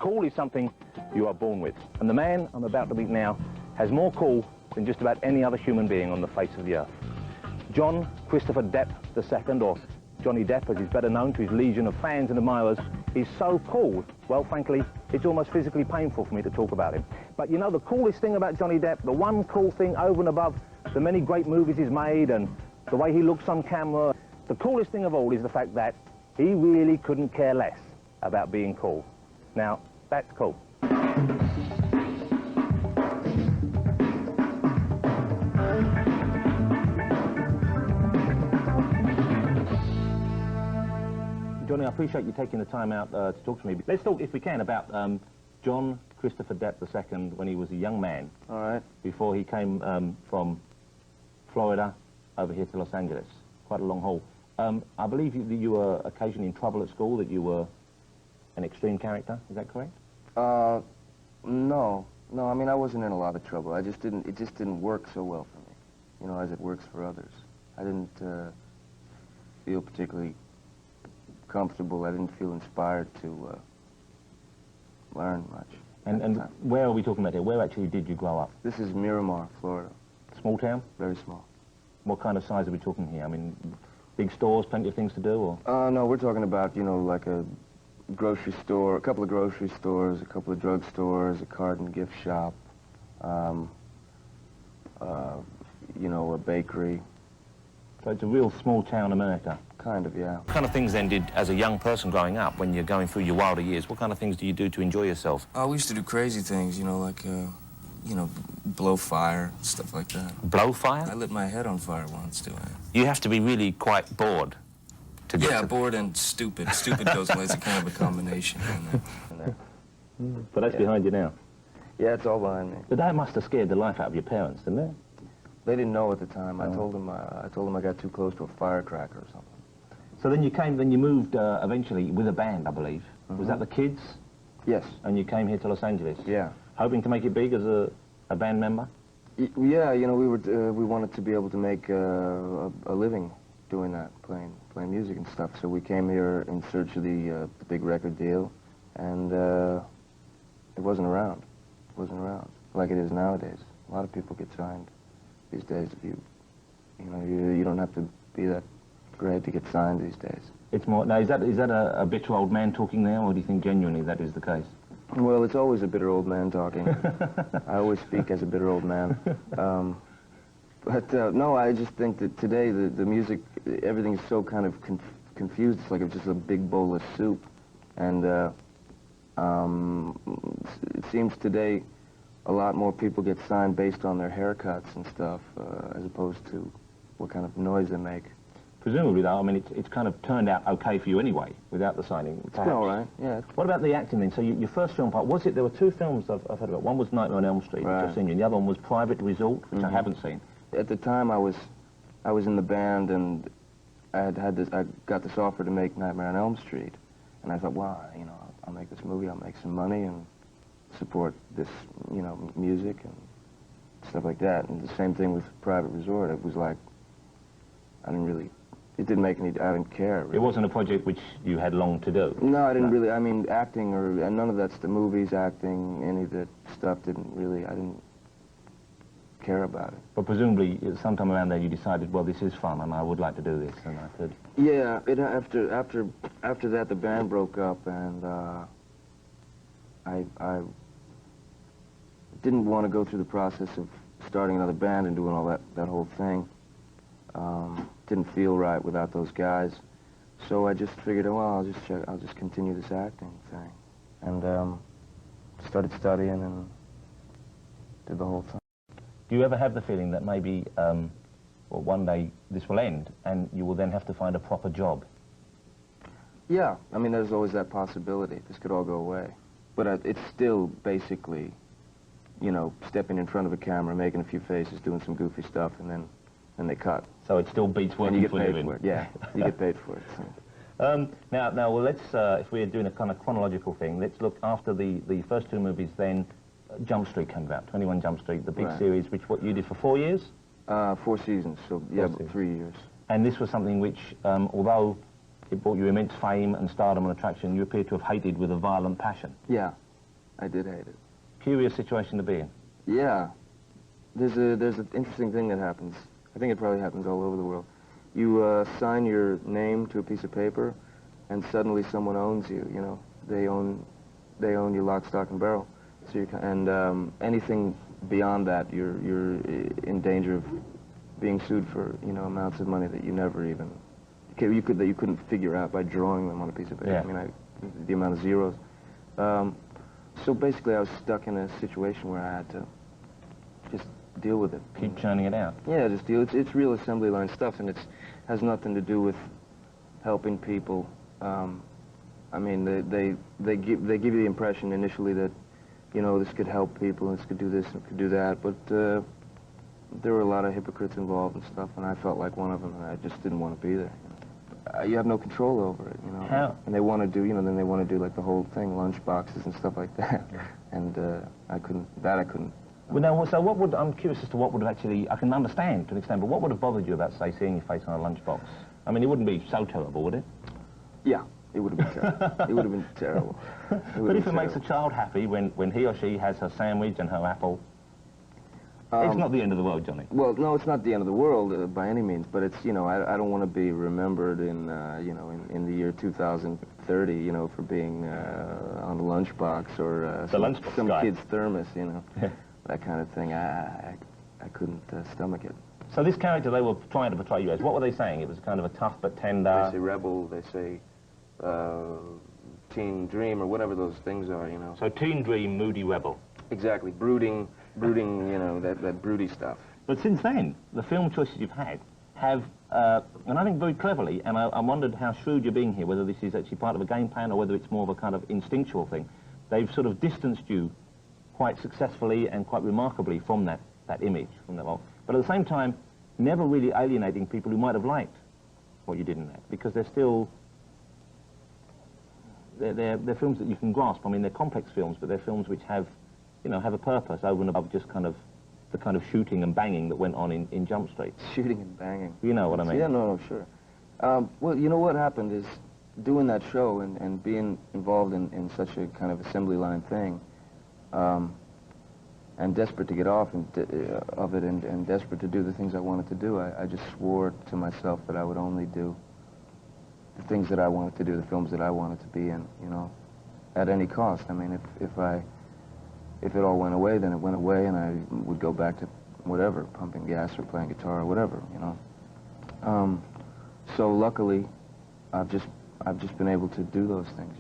Cool is something you are born with. And the man I'm about to meet now has more cool than just about any other human being on the face of the earth. John Christopher Depp II, or Johnny Depp as he's better known to his legion of fans and admirers, is so cool, well, frankly, it's almost physically painful for me to talk about him. But you know, the coolest thing about Johnny Depp, the one cool thing over and above the many great movies he's made and the way he looks on camera, the coolest thing of all is the fact that he really couldn't care less about being cool. Now, that's cool. Johnny, I appreciate you taking the time out to talk to me. Let's talk, if we can, about John Christopher Depp II when he was a young man. All right. Before he came from Florida over here to Los Angeles. Quite a long haul. I believe you were occasionally in trouble at school, that you were an extreme character. Is that correct? No. No, I mean, I wasn't in a lot of trouble. It just didn't work so well for me, you know, as it works for others. I didn't feel particularly comfortable. I didn't feel inspired to learn much. And where are we talking about here? Where actually did you grow up? This is Miramar, Florida. Small town? Very small. What kind of size are we talking here? I mean, big stores, plenty of things to do, or? No, we're talking about, you know, like a grocery store, a couple of grocery stores, a couple of drug stores, a card and gift shop, you know, a bakery. So it's a real small town America? Kind of, yeah. What kind of things then did, as a young person growing up, when you're going through your wilder years, what kind of things do you do to enjoy yourself? We used to do crazy things, you know, like, you know, blow fire, stuff like that. Blow fire? I lit my head on fire once doing it. You have to be really quite bored to get Yeah, bored and stupid. Stupid goes away. It's a kind of a combination. But that's behind you now. Yeah, it's all behind me. But that must have scared the life out of your parents, didn't it? They didn't know at the time. I told them I got too close to a firecracker or something. So then you moved eventually with a band, I believe. Was that the Kids? Yes. And you came here to Los Angeles? Yeah. Hoping to make it big as a band member? Yeah, you know, we wanted to be able to make a living doing that, playing music and stuff. So we came here in search of the big record deal, and it wasn't around. It wasn't around like it is nowadays. A lot of people get signed these days. You don't have to be that great to get signed these days. It's more now. Is that a bitter old man talking there, or do you think genuinely that is the case? Well, it's always a bitter old man talking. I always speak as a bitter old man. But no, I just think that today the music, everything's so kind of confused. It's like it's just a big bowl of soup. And it seems today a lot more people get signed based on their haircuts and stuff, as opposed to what kind of noise they make. Presumably, though, I mean, it's kind of turned out okay for you anyway, without the signing, perhaps. It's been all right, yeah. What about the acting, then? So your first film part, there were two films I've heard about. One was Nightmare on Elm Street, which I've seen you, and the other one was Private Resort, which I haven't seen. At the time, I was in the band, and I got this offer to make Nightmare on Elm Street, and I thought, wow, you know, I'll make this movie, I'll make some money, and support this, you know, music and stuff like that. And the same thing with Private Resort. It was like, it didn't make any, I didn't care. Really. It wasn't a project which you had long to do? No, I didn't really, I mean, acting and none of that's the movies, acting, any of that stuff I didn't care about it. But presumably, sometime around there you decided, well, this is fun and I would like to do this, and I could... Yeah, after that the band broke up, and I didn't want to go through the process of starting another band and doing all that whole thing. Didn't feel right without those guys, so I just figured, well, I'll just continue this acting thing, and started studying and did the whole thing. Do you ever have the feeling that maybe, well, one day this will end and you will then have to find a proper job? Yeah, I mean, there's always that possibility. This could all go away, but it's still basically, you know, stepping in front of a camera, making a few faces, doing some goofy stuff, and then they cut. So it still beats working and you get for a paid living. for it. Yeah, you get paid for it. So. Now, well, let's, if we're doing a kind of chronological thing, let's look after the first two movies, then Jump Street came about, 21 Jump Street, the big series, which what you did for 4 years? 4 seasons, so yeah, 3 years. And this was something which, although it brought you immense fame and stardom and attraction, you appear to have hated with a violent passion. Yeah, I did hate it. Curious situation to be in. Yeah. There's an interesting thing that happens. I think it probably happens all over the world. You sign your name to a piece of paper, and suddenly someone owns you. You know, they own you lock, stock, and barrel. So anything beyond that, you're in danger of being sued for amounts of money that you never even you couldn't figure out by drawing them on a piece of paper. Yeah. I mean, the amount of zeros. So basically, I was stuck in a situation where I had to just deal with it. Keep churning it out. Yeah, just deal. It's real assembly line stuff, and it has nothing to do with helping people. I mean, they give you the impression initially that, this could help people, and this could do this, and it could do that, but there were a lot of hypocrites involved and stuff, and I felt like one of them, and I just didn't want to be there. You have no control over it, How? And they want to do, then they want to do like the whole thing, lunch boxes and stuff like that, and I couldn't. Well, now, so what would, I'm curious as to what would have actually, I can understand to an extent, but what would have bothered you about, say, seeing your face on a lunchbox? I mean, it wouldn't be so terrible, would it? Yeah, it would have been terrible. It would have been terrible. But if it makes a child happy when he or she has her sandwich and her apple, it's not the end of the world, Johnny. Well, no, it's not the end of the world by any means, but it's, I don't want to be remembered in the year 2030, for being on a lunchbox or some kid's thermos, that kind of thing. I couldn't stomach it. So this character they were trying to portray you as, what were they saying? It was kind of a tough but tender... They say rebel, they say teen dream, or whatever those things are, So teen dream, moody rebel. Exactly, brooding, that broody stuff. But since then, the film choices you've had have, and I think very cleverly, and I wondered how shrewd you're being here, whether this is actually part of a game plan or whether it's more of a kind of instinctual thing. They've sort of distanced you quite successfully and quite remarkably from that image, from that role. But at the same time, never really alienating people who might have liked what you did in that, because they're still... They're films that you can grasp. I mean, they're complex films, but they're films which have, have a purpose over and above just kind of the kind of shooting and banging that went on in Jump Street. Shooting and banging. You know what I mean? Yeah, no, sure. Well, what happened is doing that show and being involved in such a kind of assembly line thing, and desperate to get off of it and desperate to do the things I wanted to do, I just swore to myself that I would only do the things that I wanted to do, the films that I wanted to be in, at any cost. I mean, if it all went away, then it went away, and I would go back to whatever, pumping gas or playing guitar or whatever, So luckily, I've just been able to do those things,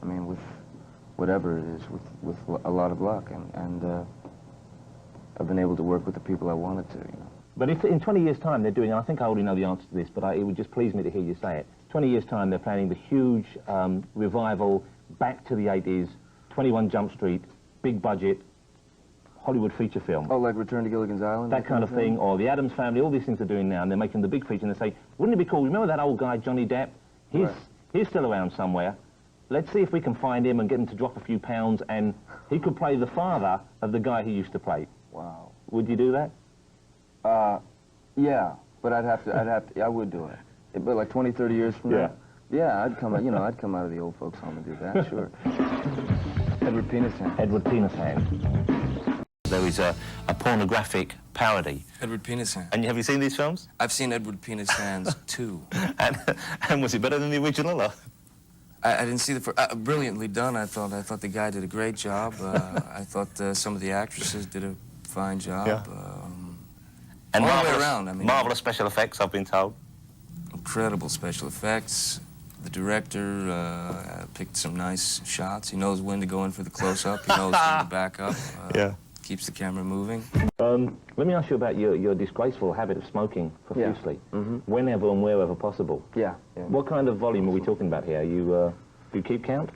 I mean, with whatever it is, with a lot of luck, and I've been able to work with the people I wanted to, But if in 20 years' time they're doing, and I think I already know the answer to this, but it would just please me to hear you say it. 20 years' time they're planning the huge revival back to the 80s, 21 Jump Street, big budget, Hollywood feature film. Oh, like Return to Gilligan's Island? That kind of thing, or The Addams Family, all these things they're doing now, and they're making the big feature, and they say, wouldn't it be cool, remember that old guy, Johnny Depp? He's still around somewhere. Let's see if we can find him and get him to drop a few pounds, and he could play the father of the guy he used to play. Wow. Would you do that? Yeah, but I would do it. But like 20, 30 years from now? Yeah, I'd come out of the old folks' home and do that, sure. Edward Penis Hand. Edward Penis Hand. There is a pornographic parody. Edward Penis Hand. And have you seen these films? I've seen Edward Penis Hands too. and was it better than the original? Or? I didn't see the first. Brilliantly done. I thought the guy did a great job. I thought some of the actresses did a fine job. Yeah. And all the way around. I mean, marvelous special effects, I've been told. Incredible special effects. The director picked some nice shots. He knows when to go in for the close-up. He knows when to back up. Keeps the camera moving. Let me ask you about your disgraceful habit of smoking profusely, whenever and wherever possible. Yeah. What kind of volume are we talking about here? Do you keep count?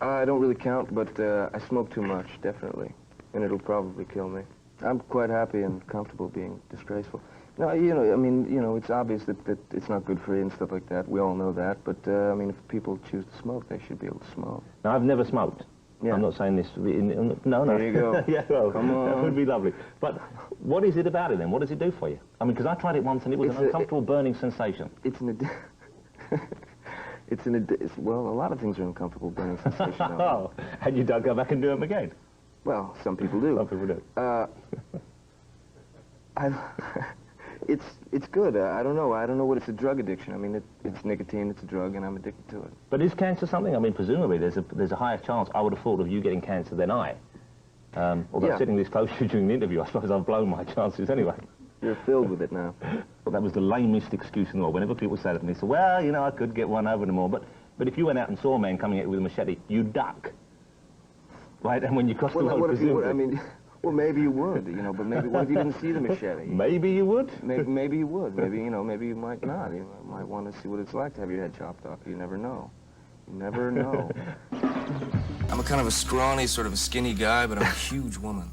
I don't really count, but I smoke too much, definitely, and it'll probably kill me. I'm quite happy and comfortable being disgraceful. No, I mean, it's obvious that it's not good for you and stuff like that. We all know that, but I mean, if people choose to smoke, they should be able to smoke. Now, I've never smoked. Yeah. I'm not saying this... No. There you go. Yeah, well, come on. That would be lovely. But what is it about it, then? What does it do for you? I mean, because I tried it once, and it was an uncomfortable burning sensation. It's an Well, a lot of things are uncomfortable, burning sensation. Oh, and you don't go back and do them again? Well, some people do. Some people do. It's good. I don't know what it's a drug addiction. I mean, it's nicotine, it's a drug, and I'm addicted to it. But is cancer something? I mean, presumably there's a higher chance, I would have thought, of you getting cancer than I. Although Yeah. sitting this close to you during the interview, I suppose I've blown my chances anyway. You're filled with it now. Well, that was the lamest excuse in the world. Whenever people say that to me, they say, well, you know, I could get one over them all. But if you went out and saw a man coming at you with a machete, you'd duck. Right? And when you cross the road, What if you would? presumably... I mean, well, maybe you would, you know, but maybe what if you didn't see the machete? Maybe you would? Maybe you would. Maybe, you know, maybe you might not. You might want to see what it's like to have your head chopped off. You never know. You never know. I'm a kind of a scrawny, sort of a skinny guy, but I'm a huge woman.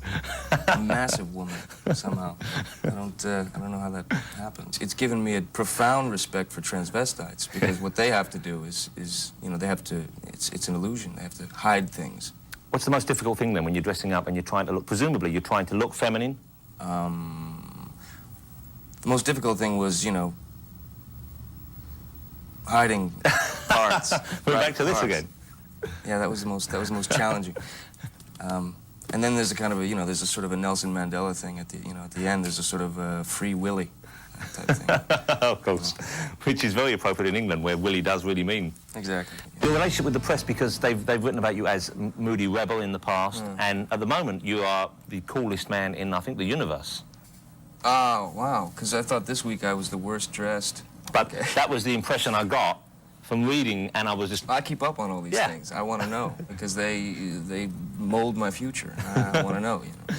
A massive woman, somehow. I don't know how that happens. It's given me a profound respect for transvestites, because what they have to do is you know, they have to, it's an illusion. They have to hide things. What's the most difficult thing, then, when you're dressing up and you're trying to look, presumably you're trying to look feminine? The most difficult thing was, you know, hiding parts. We're back to this parts. again. Yeah, that was the most challenging. And then there's a kind of a, you know, there's a sort of a Nelson Mandela thing at the, you know, at the end. There's a sort of a Free Willy type thing. Of course, which is very appropriate in England, where Willy does really mean. Exactly. Your relationship with the press, because they've written about you as moody rebel in the past, and at the moment you are the coolest man in, I think, the universe. Oh, wow, because I thought this week I was the worst dressed. But that was the impression I got from reading, and I was just... I keep up on all these things. I want to know, because they mold my future. I want to know, you know.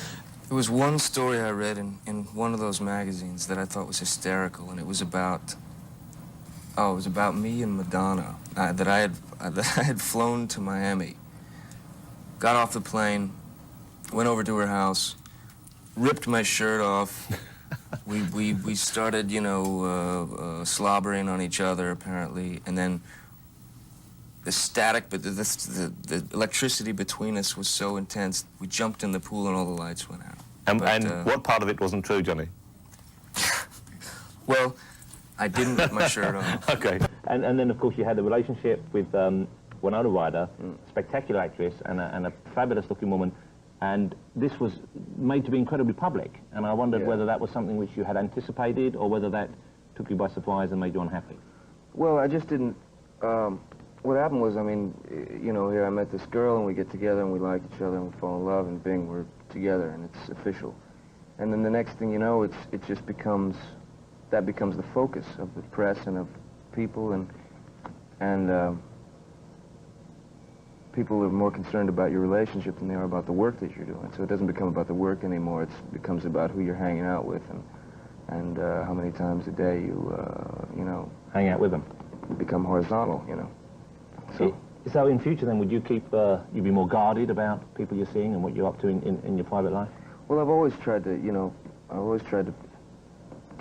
There was one story I read in one of those magazines that I thought was hysterical, and it was about, it was about me and Madonna, that I had flown to Miami, got off the plane, went over to her house, ripped my shirt off. We started, you know, slobbering on each other, apparently, and then the static, but the electricity between us was so intense, we jumped in the pool and all the lights went out. And what part of it wasn't true, Johnny? Well, I didn't rip my shirt off. Okay. And then, of course, you had a relationship with Winona Ryder, spectacular actress, and a fabulous-looking woman. And this was made to be incredibly public, and I wondered whether that was something which you had anticipated, or whether that took you by surprise and made you unhappy. Well, I just didn't... what happened was, I mean, you know, here I met this girl, and we get together, and we like each other, and we fall in love, and bing, we're together, and it's official. And then the next thing you know, it just becomes... That becomes the focus of the press and of people, and people are more concerned about your relationship than they are about the work that you're doing. So it doesn't become about the work anymore. It becomes about who you're hanging out with and how many times a day you know... Hang out with them. Become horizontal, you know. So in future, then, would you keep, you'd be more guarded about people you're seeing and what you're up to in your private life? Well, I've always tried to, you know,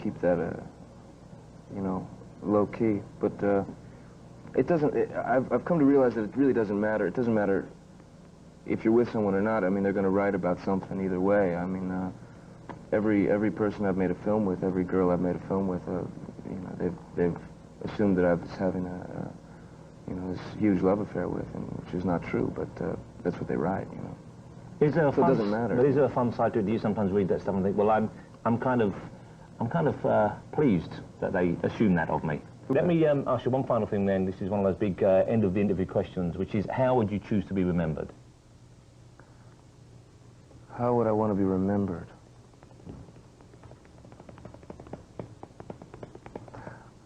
keep that, you know, low-key, but it doesn't, I've come to realize that it really doesn't matter. It doesn't matter if you're with someone or not. I mean, they're going to write about something either way. I mean, every person I've made a film with, every girl I've made a film with, you know, they've assumed that I was having you know, this huge love affair with, and which is not true, but that's what they write, you know. Is there a so it doesn't matter. But is there a fun side to it? Do you sometimes read that stuff and think, well, I'm kind of pleased that they assume that of me? Let me ask you one final thing then. This is one of those big end of the interview questions, which is, how would you choose to be remembered? How would I want to be remembered?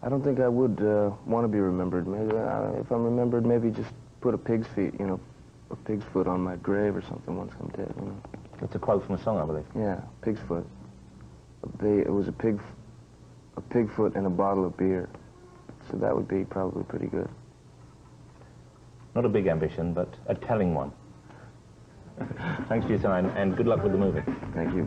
I don't think I would want to be remembered. Maybe if I'm remembered, maybe just put a pig's feet, you know, a pig's foot on my grave or something once I'm dead, you know. That's a quote from a song, I believe. Yeah, pig's foot. It was a pig foot and a bottle of beer. So that would be probably pretty good. Not a big ambition, but a telling one. Thanks for your time, and good luck with the movie. Thank you.